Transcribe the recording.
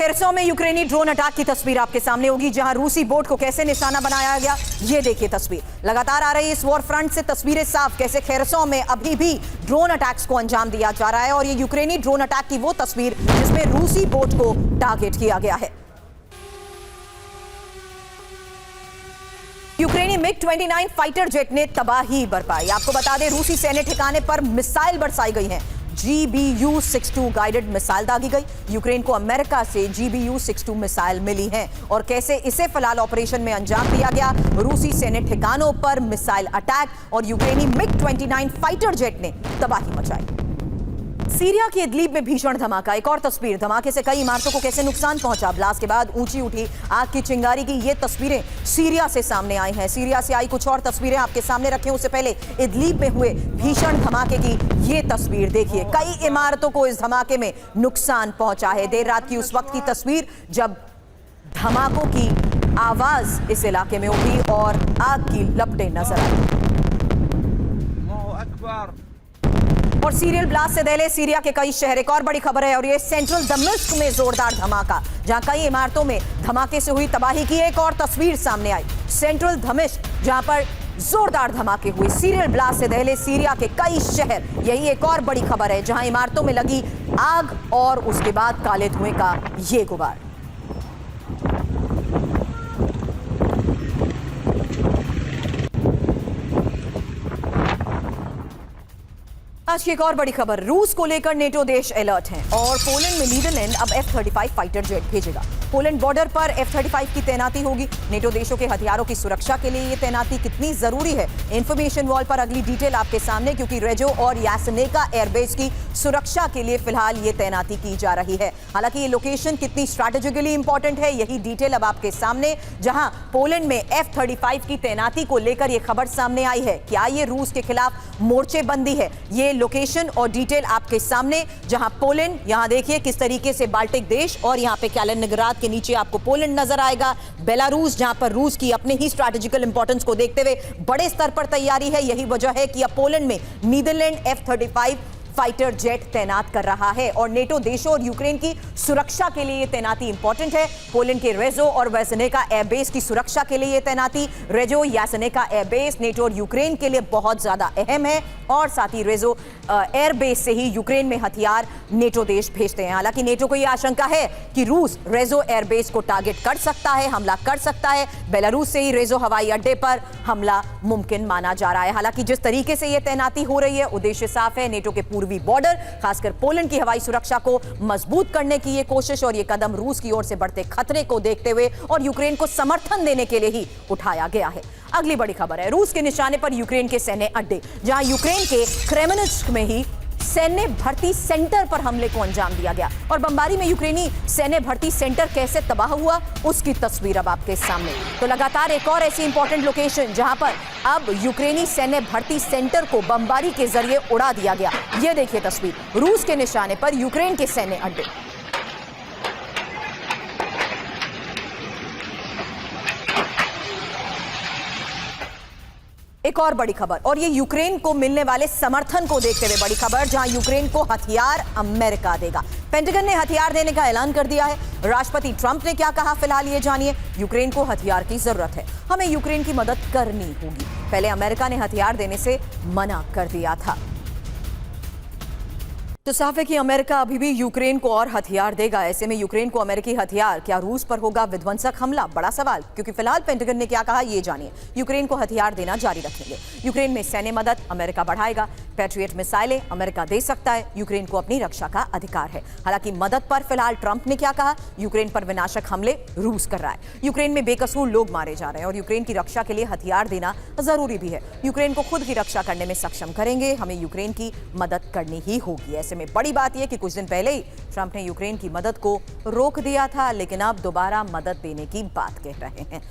खेरसों में यूक्रेनी drone attack की तस्वीर आपके सामने होगी, जहां रूसी बोट को कैसे निशाना बनाया गया। ये देखिए तस्वीर, लगातार आ रही इस वॉर फ्रंट से तस्वीरें साफ, कैसे खेरसों में अभी भी ड्रोन अटैक्स को अंजाम दिया जा रहा है। और ये यूक्रेनी ड्रोन अटैक की वो तस्वीर जिसमें रूसी बोट को टारगेट किया गया है। यूक्रेनी मिग-29 फाइटर जेट ने तबाही बरपाई। आपको बता दें, रूसी सैन्य ठिकाने पर मिसाइल बरसाई गई हैं। GBU-62 गाइडेड मिसाइल दागी गई। यूक्रेन को अमेरिका से GBU-62 मिसाइल मिली है और कैसे इसे फिलहाल ऑपरेशन में अंजाम दिया गया। रूसी सैन्य ठिकानों पर मिसाइल अटैक और यूक्रेनी मिग-29 फाइटर जेट ने तबाही मचाई। सीरिया की इदलीब में भीषण धमाका, एक और तस्वीर, धमाके से कई इमारतों को कैसे नुकसान पहुंचा। ब्लास्ट के बाद ऊंची उठी आग की चिंगारी की ये तस्वीरें सीरिया से सामने आई हैं। सीरिया से आई कुछ और तस्वीरें आपके सामने रखें उससे पहले इदलीब में हुए भीषण धमाके की ये तस्वीर देखिए। कई इमारतों को इस धमाके में नुकसान पहुंचा है। देर रात की उस वक्त की तस्वीर जब धमाकों की आवाज इस इलाके में उठी और आग की लपटें नजर आई। और सीरियल ब्लास्ट से दहले सीरिया के कई शहर। एक और बड़ी खबर है और ये सेंट्रल दमिश्क में जोरदार धमाका, जहां कई इमारतों में धमाके से हुई तबाही की एक और तस्वीर सामने आई। सेंट्रल दमिश्क जहां पर जोरदार धमाके हुए, सीरियल ब्लास्ट से दहले सीरिया के कई शहर। यही एक और बड़ी खबर है, जहां इमारतों में लगी आग और उसके बाद काले धुएं का ये गुबार। आज की एक और बड़ी खबर, रूस को लेकर नेटो देश अलर्ट हैं और पोलैंड में नीदरलैंड अब F-35 फाइटर जेट भेजेगा। पोलैंड बॉर्डर पर F-35 की तैनाती होगी। नेटो देशों के हथियारों की सुरक्षा के लिए ये तैनाती कितनी जरूरी है, इंफॉर्मेशन वॉल पर अगली डिटेल आपके सामने, क्योंकि रेजो और यासेनेका एयरबेस की सुरक्षा के लिए फिलहाल ये तैनाती की जा रही है। हालांकि ये लोकेशन कितनी स्ट्रैटेजिकली इंपॉर्टेंट है, यही डिटेल अब आपके सामने, जहां पोलैंड में F-35 की तैनाती को लेकर यह खबर सामने आई है। क्या ये रूस के खिलाफ मोर्चेबंदी है? ये लोकेशन और डिटेल आपके सामने, जहां पोलैंड, यहां देखिए किस तरीके से बाल्टिक देश और यहां पे कैलिनिंग्राड के नीचे आपको पोलैंड नजर आएगा। बेलारूस, जहां पर रूस की अपने ही स्ट्रैटेजिकल इंपॉर्टेंस को देखते हुए बड़े स्तर पर तैयारी है। यही वजह है कि अब पोलैंड में नीदरलैंड F-35 फाइटर जेट तैनात कर रहा है और नेटो देशों और यूक्रेन की सुरक्षा के लिए यह तैनाती इंपॉर्टेंट है। पोलैंड के रेजो और यासेनेका एयरबेस की सुरक्षा के लिए यह तैनाती, रेजो यासेनेका एयरबेस नेटो और यूक्रेन के लिए बहुत ज्यादा अहम है और साथ ही रेजो एयरबेस से ही यूक्रेन में हथियार नेटो देश भेजते हैं। हालांकि नेटो को यह आशंका है कि रूस रेजो एयरबेस को टारगेट कर सकता है, हमला कर सकता है। बेलारूस से ही रेजो हवाई अड्डे पर हमला मुमकिन माना जा रहा है। हालांकि जिस तरीके से यह तैनाती हो रही है, उद्देश्य साफ है, नेटो के पूर्वी बॉर्डर, खासकर पोलैंड की हवाई सुरक्षा को मजबूत करने की यह कोशिश और यह कदम रूस की ओर से बढ़ते खतरे को देखते हुए और यूक्रेन को समर्थन देने के लिए ही उठाया गया है। अगली बड़ी खबर है, रूस के निशाने पर यूक्रेन के सैन्य अड्डे, जहां यूक्रेन के क्रेमेनिच्क में ही सैन्य भर्ती सेंटर पर हमले को अंजाम दिया गया और बमबारी में यूक्रेनी सैन्य भर्ती सेंटर कैसे तबाह हुआ, उसकी तस्वीर अब आपके सामने। तो लगातार एक और ऐसी इंपॉर्टेंट लोकेशन जहां पर अब यूक्रेनी सैन्य भर्ती सेंटर को बमबारी के जरिए उड़ा दिया गया। यह देखिए तस्वीर, रूस के निशाने पर यूक्रेन के सैन्य अड्डे। एक और बड़ी खबर और ये यूक्रेन को मिलने वाले समर्थन को देखते हुए बड़ी खबर, जहां यूक्रेन को हथियार अमेरिका देगा। पेंटागन ने हथियार देने का ऐलान कर दिया है। राष्ट्रपति ट्रंप ने क्या कहा, फिलहाल ये जानिए। यूक्रेन को हथियार की जरूरत है, हमें यूक्रेन की मदद करनी होगी। पहले अमेरिका ने हथियार देने से मना कर दिया था। तो साफ है कि अमेरिका अभी भी यूक्रेन को और हथियार देगा। ऐसे में यूक्रेन को अमेरिकी हथियार, क्या रूस पर होगा विध्वंसक हमला? बड़ा सवाल, क्योंकि फिलहाल पेंटागन ने क्या कहा ये जानिए। यूक्रेन को हथियार देना जारी रखेंगे। यूक्रेन में सैन्य मदद अमेरिका बढ़ाएगा। पैट्रियट मिसाइलें अमेरिका दे सकता है, यूक्रेन को अपनी रक्षा का अधिकार है। हालांकि मदद पर फिलहाल ट्रंप ने क्या कहा, यूक्रेन पर विनाशक हमले रूस कर रहा है। यूक्रेन में बेकसूर लोग मारे जा रहे हैं और यूक्रेन की रक्षा के लिए हथियार देना जरूरी भी है। यूक्रेन को खुद की रक्षा करने में सक्षम करेंगे, हमें यूक्रेन की मदद करनी ही होगी। ऐसे में बड़ी बात यह कि कुछ दिन पहले ही ट्रंप ने यूक्रेन की मदद को रोक दिया था, लेकिन अब दोबारा मदद देने की बात कह रहे हैं।